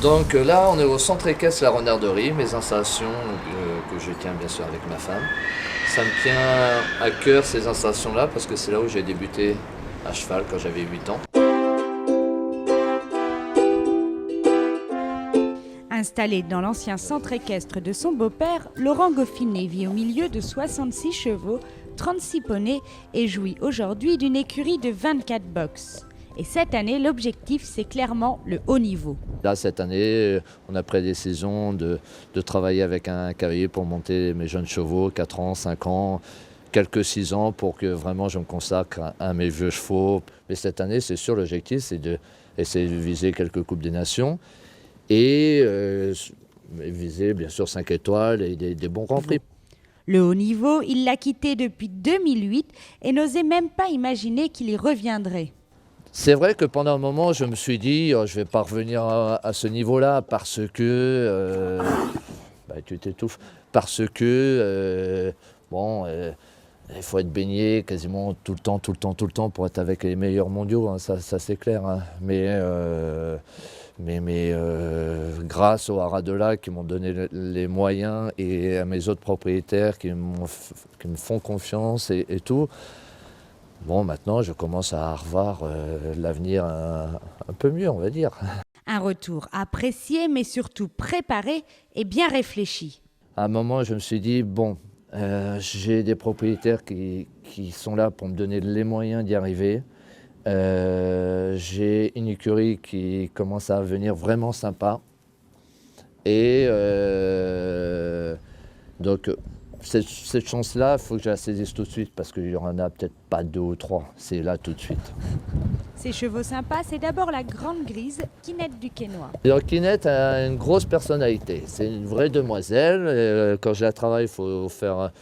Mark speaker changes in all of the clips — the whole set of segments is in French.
Speaker 1: Donc là, on est au centre équestre La Renarderie, mes installations que je tiens bien sûr avec ma femme. Ça me tient à cœur ces installations-là parce que c'est là où j'ai débuté à cheval quand j'avais 8 ans.
Speaker 2: Installé dans l'ancien centre équestre de son beau-père, Laurent Goffinet vit au milieu de 66 chevaux, 36 poneys et jouit aujourd'hui d'une écurie de 24 box. Et cette année, l'objectif, c'est clairement le haut niveau.
Speaker 1: Là, cette année, on a pris la décision de travailler avec un cavalier pour monter mes jeunes chevaux, 4 ans, 5 ans, quelques 6 ans, pour que vraiment je me consacre à mes vieux chevaux. Mais cette année, c'est sûr, l'objectif, c'est d'essayer de viser quelques Coupes des Nations et viser, bien sûr, 5 étoiles et des bons grands prix.
Speaker 2: Le haut niveau, il l'a quitté depuis 2008 et n'osait même pas imaginer qu'il y reviendrait.
Speaker 1: C'est vrai que pendant un moment, je me suis dit, je ne vais pas revenir à ce niveau-là parce que, tu t'étouffes, parce que, il faut être baigné quasiment tout le temps pour être avec les meilleurs mondiaux, hein, ça c'est clair. Hein. Mais grâce aux haras de lac qui m'ont donné les moyens et à mes autres propriétaires qui me font confiance et tout, bon, maintenant, je commence à revoir l'avenir un peu mieux, on va dire.
Speaker 2: Un retour apprécié, mais surtout préparé et bien réfléchi.
Speaker 1: À un moment, je me suis dit, bon, j'ai des propriétaires qui sont là pour me donner les moyens d'y arriver. J'ai une écurie qui commence à devenir vraiment sympa. Et donc, cette chance-là, il faut que je la saisisse tout de suite parce qu'il n'y en a peut-être pas 2 ou 3. C'est là tout de suite.
Speaker 2: Ces chevaux sympas, c'est d'abord la grande grise, Kinette du Quesnoy.
Speaker 1: Alors, Kinette a une grosse personnalité. C'est une vraie demoiselle. Quand je la travaille, il faut faire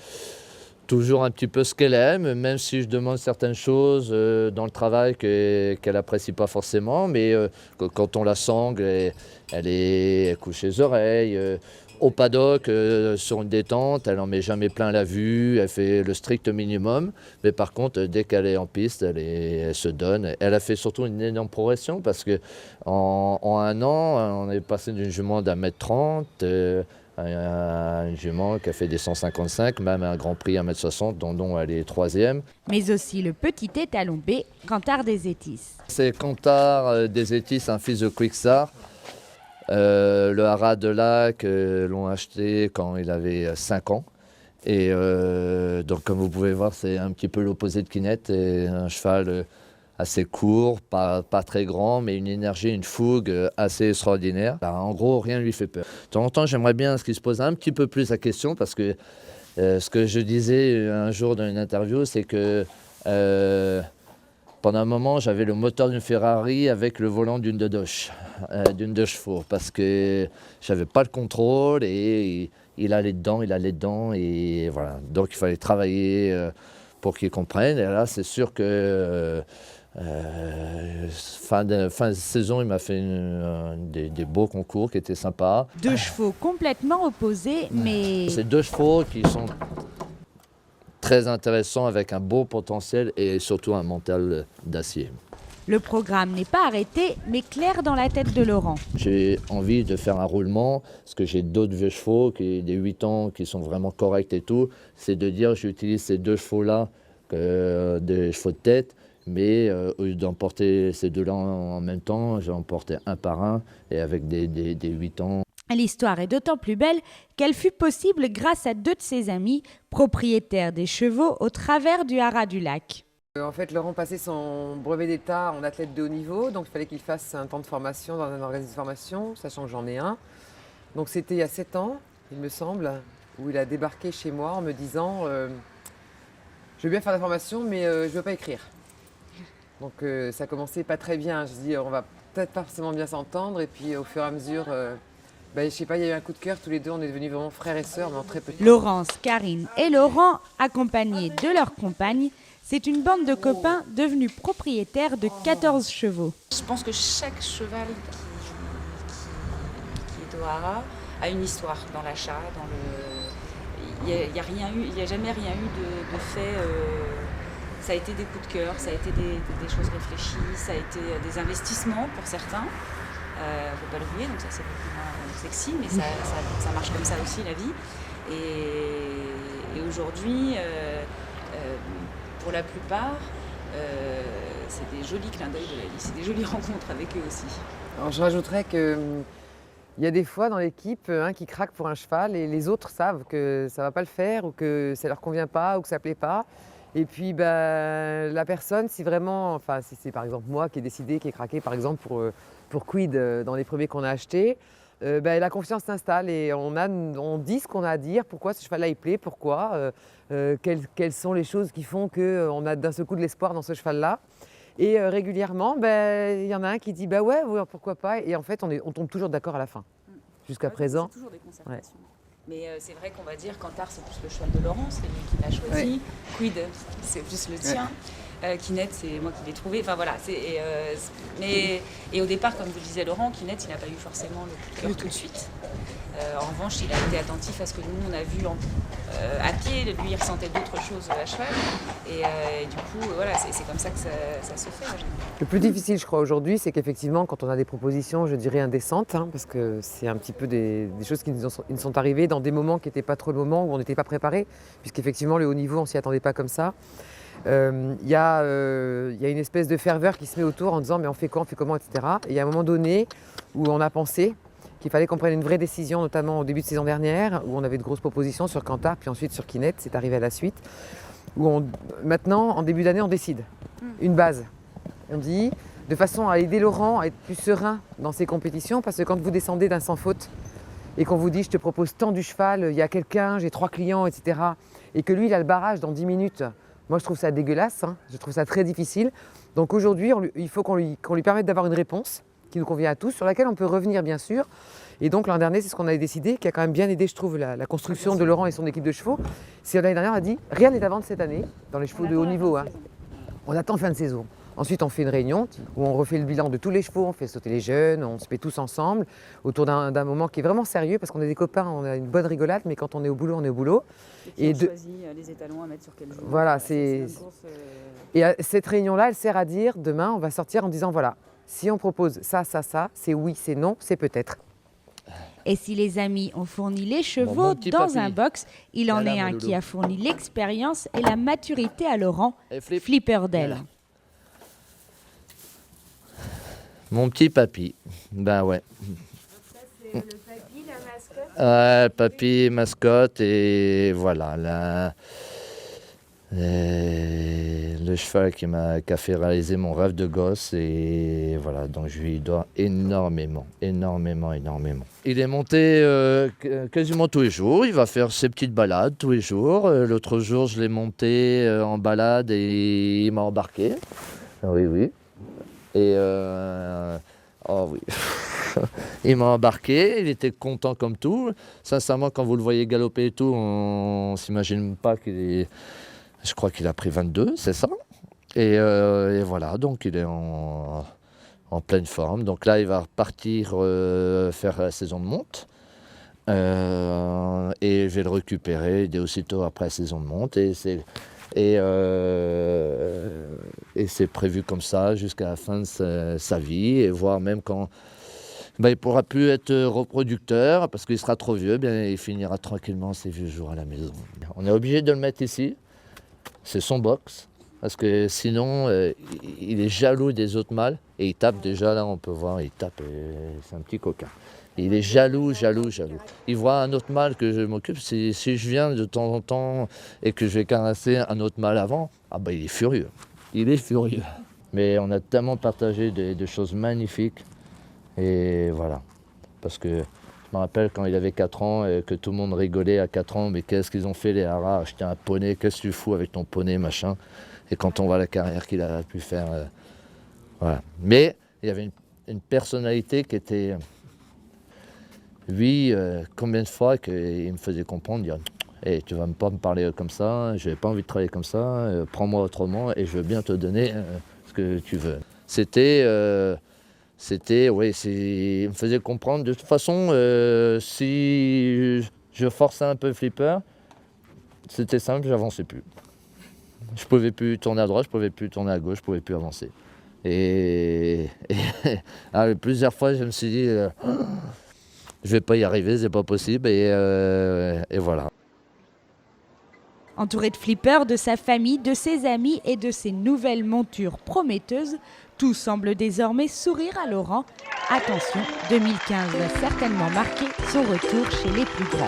Speaker 1: toujours un petit peu ce qu'elle aime, même si je demande certaines choses dans le travail qu'elle n'apprécie pas forcément. Mais quand on la sangle, elle couche les oreilles. Au paddock, sur une détente, elle n'en met jamais plein la vue, elle fait le strict minimum. Mais par contre, dès qu'elle est en piste, elle se donne. Elle a fait surtout une énorme progression parce qu'en 1 an, on est passé d'une jument d'1,30 m à une jument qui a fait des 155, même un Grand Prix 1,60 m, dont elle est 3e.
Speaker 2: Mais aussi le petit étalon B, Cantar des Étis.
Speaker 1: C'est Cantar des Étis, un fils de Quickstar. Le haras de lac l'ont acheté quand il avait 5 ans. Et donc comme vous pouvez voir, c'est un petit peu l'opposé de Kinette. Et un cheval assez court, pas très grand, mais une énergie, une fougue assez extraordinaire. En gros, rien ne lui fait peur. De temps en temps, j'aimerais bien qu'il se pose un petit peu plus la question parce que ce que je disais un jour dans une interview, c'est que pendant un moment, j'avais le moteur d'une Ferrari avec le volant d'une d'une 2 chevaux, parce que j'avais pas le contrôle et il allait dedans, et voilà. Donc il fallait travailler pour qu'il comprenne. Et là, c'est sûr que fin de saison, il m'a fait des beaux concours qui étaient sympas.
Speaker 2: 2 chevaux complètement opposés, mais...
Speaker 1: C'est 2 chevaux qui sont très intéressant avec un beau potentiel et surtout un mental d'acier.
Speaker 2: Le programme n'est pas arrêté, mais clair dans la tête de Laurent.
Speaker 1: J'ai envie de faire un roulement, parce que j'ai d'autres vieux chevaux, des 8 ans, qui sont vraiment corrects et tout. C'est de dire, j'utilise ces 2 chevaux-là, des chevaux de tête, mais au lieu d'emporter ces 2-là en même temps, j'ai emporté un par un, et avec des 8 ans.
Speaker 2: L'histoire est d'autant plus belle qu'elle fut possible grâce à 2 de ses amis, propriétaires des chevaux au travers du haras du lac.
Speaker 3: En fait, Laurent passait son brevet d'état en athlète de haut niveau, donc il fallait qu'il fasse un temps de formation dans un organisme de formation, sachant que j'en ai un. Donc c'était il y a 7 ans, il me semble, où il a débarqué chez moi en me disant je veux bien faire la formation, mais je ne veux pas écrire. Donc ça commençait pas très bien. Je dis on va peut-être pas forcément bien s'entendre, et puis au fur et à mesure... je sais pas, il y a eu un coup de cœur, tous les deux, on est devenus vraiment frères et sœurs, mais en très petit.
Speaker 2: Laurence, Karine et Laurent, accompagnés de leurs compagnes, c'est une bande de copains devenus propriétaires de 14 chevaux.
Speaker 4: Je pense que chaque cheval qui est au haras a une histoire dans l'achat, il n'y a jamais rien eu de fait. Ça a été des coups de cœur, ça a été des choses réfléchies, ça a été des investissements pour certains. Faut pas l'oublier, donc ça c'est beaucoup moins sexy, mais ça marche comme ça aussi la vie. Et aujourd'hui, pour la plupart, c'est des jolis clins d'œil de la vie, c'est des jolies rencontres avec eux aussi.
Speaker 3: Alors je rajouterais que il y a des fois dans l'équipe un qui craque pour un cheval et les autres savent que ça va pas le faire ou que ça leur convient pas ou que ça plaît pas. Et puis la personne, si vraiment, enfin si c'est par exemple moi qui ai décidé, qui ai craqué par exemple pour Quid dans les premiers qu'on a achetés, la confiance s'installe et on dit ce qu'on a à dire, pourquoi ce cheval-là il plaît, pourquoi, quelles sont les choses qui font qu'on a d'un seul coup de l'espoir dans ce cheval-là. Et régulièrement, il y en a un qui dit ouais, pourquoi pas. Et en fait, on tombe toujours d'accord à la fin. Jusqu'à présent.
Speaker 4: C'est toujours des concertations. Ouais. Mais c'est vrai qu'on va dire Cantar, c'est plus le cheval de Laurent, c'est lui qui l'a choisi. Ouais. Quid, c'est plus le tien. Ouais. Kinect, c'est moi qui l'ai trouvé. Enfin voilà. Et au départ, comme vous le disiez Laurent, Kinect, il n'a pas eu forcément le coup de cœur tout de suite. En revanche, il a été attentif à ce que nous, on a vu à pied. Lui, il ressentait d'autres choses à cheval. Et du coup, voilà, c'est comme ça que ça se fait.
Speaker 3: Le plus difficile, je crois, aujourd'hui, c'est qu'effectivement, quand on a des propositions, je dirais indécentes, parce que c'est un petit peu des choses qui nous sont arrivées dans des moments qui n'étaient pas trop le moment, où on n'était pas préparé, puisqu'effectivement, le haut niveau, on ne s'y attendait pas comme ça. Il y a une espèce de ferveur qui se met autour en disant mais on fait quoi, on fait comment, etc. Et il y a un moment donné où on a pensé qu'il fallait qu'on prenne une vraie décision, notamment au début de saison dernière, où on avait de grosses propositions sur Cantar, puis ensuite sur Kinect, c'est arrivé à la suite, où maintenant, en début d'année, on décide une base. On dit, de façon à aider Laurent à être plus serein dans ses compétitions, parce que quand vous descendez d'un sans faute et qu'on vous dit je te propose tant du cheval, il y a quelqu'un, j'ai 3 clients, etc., et que lui, il a le barrage dans 10 minutes, moi je trouve ça dégueulasse, je trouve ça très difficile. Donc aujourd'hui, il faut qu'on lui permette d'avoir une réponse qui nous convient à tous, sur laquelle on peut revenir bien sûr. Et donc l'an dernier, c'est ce qu'on avait décidé, qui a quand même bien aidé, je trouve, la construction de Laurent et son équipe de chevaux. C'est l'année dernière, on a dit, rien n'est à vendre cette année, dans les chevaux de haut niveau. On attend fin de saison. Ensuite, on fait une réunion où on refait le bilan de tous les chevaux, on fait sauter les jeunes, on se met tous ensemble autour d'un moment qui est vraiment sérieux, parce qu'on est des copains, on a une bonne rigolade, mais quand on est au boulot, on est au boulot.
Speaker 4: Et on choisit les étalons à mettre sur quel jour.
Speaker 3: Voilà, c'est Et cette réunion-là, elle sert à dire, demain, on va sortir en disant, voilà, si on propose ça, c'est oui, c'est non, c'est peut-être.
Speaker 2: Et si les amis ont fourni les chevaux dans un box, il en est un qui a fourni l'expérience et la maturité à Laurent, Flipperdale.
Speaker 1: Mon petit papy, ben ouais.
Speaker 2: Donc ça, c'est le papy, la mascotte.
Speaker 1: Ouais, papy, mascotte, et voilà, le cheval qui a fait réaliser mon rêve de gosse, et voilà, donc je lui dois énormément. Il est monté quasiment tous les jours, il va faire ses petites balades tous les jours. L'autre jour, je l'ai monté en balade et il m'a embarqué. Oui. Et oh oui, il m'a embarqué, il était content comme tout. Sincèrement, quand vous le voyez galoper et tout, on ne s'imagine pas qu'il est... Je crois qu'il a pris 22, c'est ça. Et voilà, donc il est en pleine forme. Donc là, il va repartir faire la saison de monte. Et je vais le récupérer dès aussitôt après la saison de monte. Et c'est prévu comme ça jusqu'à la fin de sa vie, et voire même quand il ne pourra plus être reproducteur parce qu'il sera trop vieux, il finira tranquillement ses vieux jours à la maison. On est obligé de le mettre ici, c'est son box, parce que sinon il est jaloux des autres mâles et il tape déjà, là on peut voir, il tape, c'est un petit coquin. Il est jaloux. Il voit un autre mâle que je m'occupe. Si je viens de temps en temps et que je vais caresser un autre mâle avant, il est furieux. Mais on a tellement partagé des choses magnifiques. Et voilà. Parce que je me rappelle quand il avait 4 ans et que tout le monde rigolait à 4 ans. Mais qu'est-ce qu'ils ont fait les haras, acheter un poney, qu'est-ce que tu fous avec ton poney, machin. Et quand on voit la carrière qu'il a pu faire. Voilà. Mais il y avait une personnalité qui était... Lui, combien de fois qu'il me faisait comprendre, dire hey, tu vas pas me parler comme ça, je n'ai pas envie de travailler comme ça, prends-moi autrement et je veux bien te donner ce que tu veux. Il me faisait comprendre. De toute façon, si je forçais un peu Flipper, c'était simple, j'avançais plus. Je pouvais plus tourner à droite, je pouvais plus tourner à gauche, je pouvais plus avancer. Plusieurs fois, je me suis dit, je vais pas y arriver, c'est pas possible. Et voilà.
Speaker 2: Entouré de flippers, de sa famille, de ses amis et de ses nouvelles montures prometteuses, tout semble désormais sourire à Laurent. Attention, 2015 va certainement marquer son retour chez les plus grands.